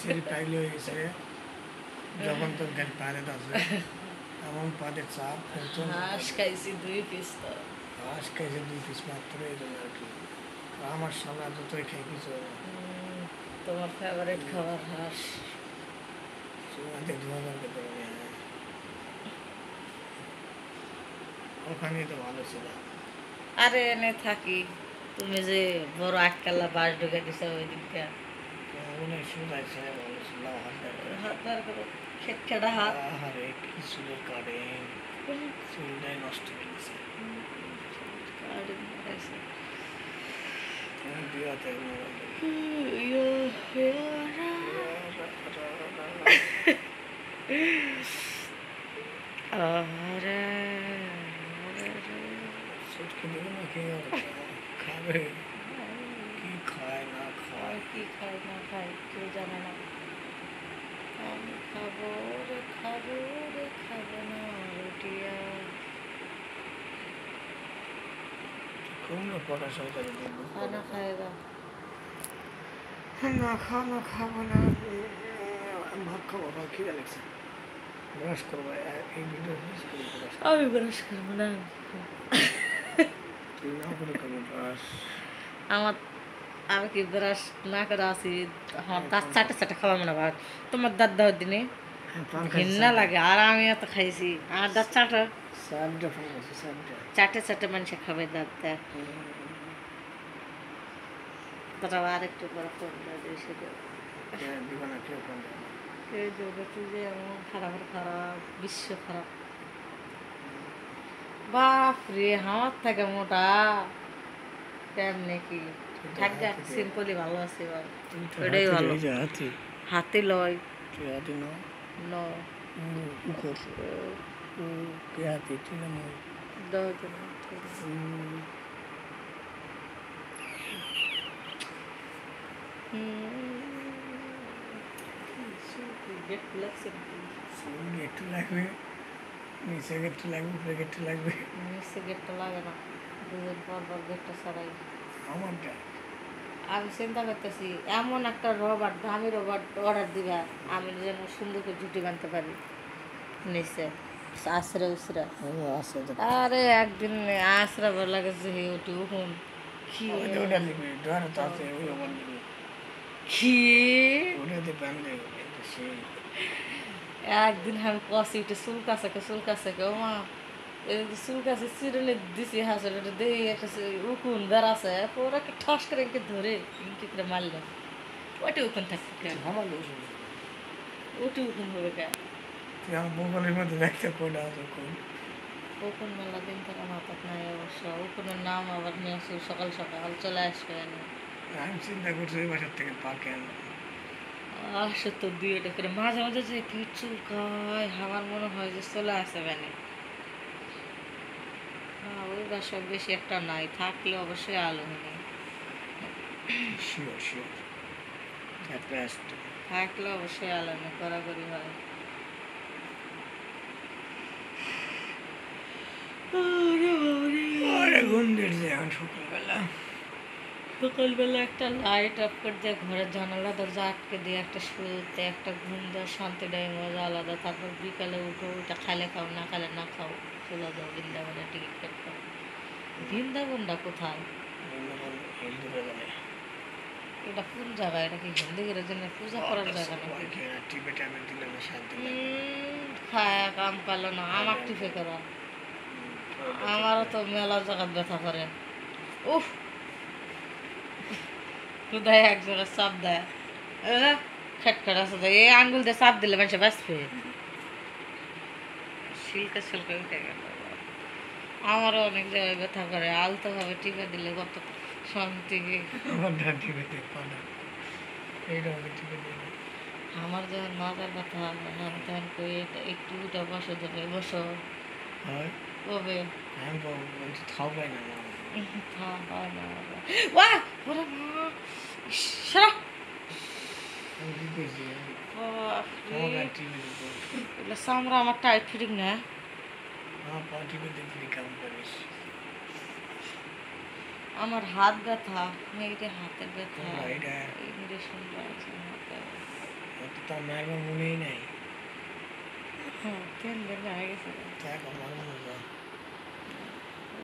শরীর পাইলে হয়ে গেছে যখন তোর গাড়ি পারে আছে এমন পাদের চাপ হাঁস খাইছি 2 পিস তো হাঁস খাইছে 2 পিস মাত্র এই জন্য আর কি আমার সামনে দুটোই খাই কিছু তোমার ফেভারিট খাবার হাঁস চুমাতে ধোয়া করতে পারবে ওখানে তো ভালো ছিল আরে এনে থাকি তুমি যে বড় আটকাল্লা বাস ঢুকে দিছো ওই দিকটা ওখানে শুধাইছে ভালো ছিল হাত বার করো খেটখেটা হাত আরে কি চুলের কারেন চুলটাই নষ্ট হয়ে গেছে বিয়াতে সুটকে দেবে না কে খাবে কি খায় না খায় কি খাই না খাই কেউ জানে না আমি খাবো রে খাবো না রুটিয়া কুমড়ো পটা সরকারি দেবো খানা খাएगा না খাওয়া খাবো না আমি ভাত খাবো ভাত খিদে লাগছে ব্রাশ করবো এই ভিডিও ব্রাশ করবো আমি ব্রাশ করবো না তুই না করে করবো ব্রাশ আমার আমি কি ব্রাশ না করে আসি আমার দাঁত চাটে চাটে খাওয়া মনে হয় তোমার দাঁত দেওয়ার দিনে ঘৃণা লাগে আর আমি এত খাইছি আর দাঁত চাটা সাবটা ফোন আছে সাবটা চাটে চাটে মানুষ খাবে দাঁত দেয় তারা আর একটু বড় ফোন এসে দিবানা কেউ ফোন এই জগতে যে এমন খারাপ খারাপ বিশ্ব খারাপ বাপ রে আমার থেকে মোটা কেমনে কি থাকবে সিম্পলি ভালো আছে ওটাই ভালো হাতে লয় হাতে ন ন উপর কে হাতে তুই না মই একটু লাগবে নিচে গেটটা লাগবে উপরে গেটটা লাগবে নিচে গেটটা লাগে না দুদিন পর পর গেটটা ছাড়াই আমারটা আমি চিন্তা করতেছি এমন একটা রবার দামি রবার অর্ডার দিবা আমি যেন সুন্দর করে ঝুটি বানতে পারি নিচে আশ্রা উসরা আরে একদিন আশ্রা ভালো লাগে যে উঠি উঠুন কি একদিন আমি কষি উঠে চুল কাছে ও মা চুল কাছে চিরুনি দিছি হাসলে দেখি একটা উকুন বেড়াছে পুরো একটা ঠস করে ইনকে ধরে ইনকে করে মারলাম ওটি উকুন থাকতে ওটি উকুন হবে কে মোবাইলের মধ্যে দেখতে কোনটা আছে কোন উকুন মেলা দিন থেকে মাথাত নাই অবশ্য উকুনের নাম আবার নিয়ে আসি সকাল সকাল চলে আসবে আমি চিন্তা করছি ওই বাসার থেকে পাকে আসে তো দুইটা করে মাঝে মাঝে যে কি চুলকায় আমার মনে হয় যে চলে আসে বেনে ওই বাসা বেশি একটা নাই থাকলে অবশ্যই আলো হবে শিওর শিওর থাকলে অবশ্যই আলো নেই কড়াকড়ি হয় সকালবেলা একটা লাইট অফ করে দিয়ে ঘরের জানালা দরজা আটকে দিয়ে একটা শুতে একটা ঘুম দেওয়ার শান্তিটাই মজা আলাদা তারপর বিকালে উঠো ওটা খাইলে খাও না খাইলে না খাও চলে যাও বৃন্দাবনে টিকিট কাটতে বৃন্দাবনটা কোথায় এটা কোন জায়গা এটা কি হিন্দুদের জন্য পূজা করার জায়গা না খায় কাম পালো না আমার টিপে করা আমারও তো মেলা জায়গা ব্যথা করে উফ কোথায় এক জায়গায় চাপ দেয় খেটখেট আছে এই আঙ্গুল দিয়ে চাপ দিলে মানুষ বাঁচবে সিল্কে সিল্কে উঠে গেল আমারও অনেক জায়গায় ব্যথা করে আলতোভাবে টিপে দিলে কত শান্তি আমার যখন মাথার ব্যথা আমি তখন কই একটু উঠে বসো ধরে বসো কবে চামড়া আমার টাইট ফিটিং না আমার হাত ব্যথা মেয়েদের হাতের ব্যথা ইঞ্জেকশন আছে হাতে তো আমার একবার মনেই নাই। হ্যাঁ, তেল বেলা হয়ে গেছে। তা এখন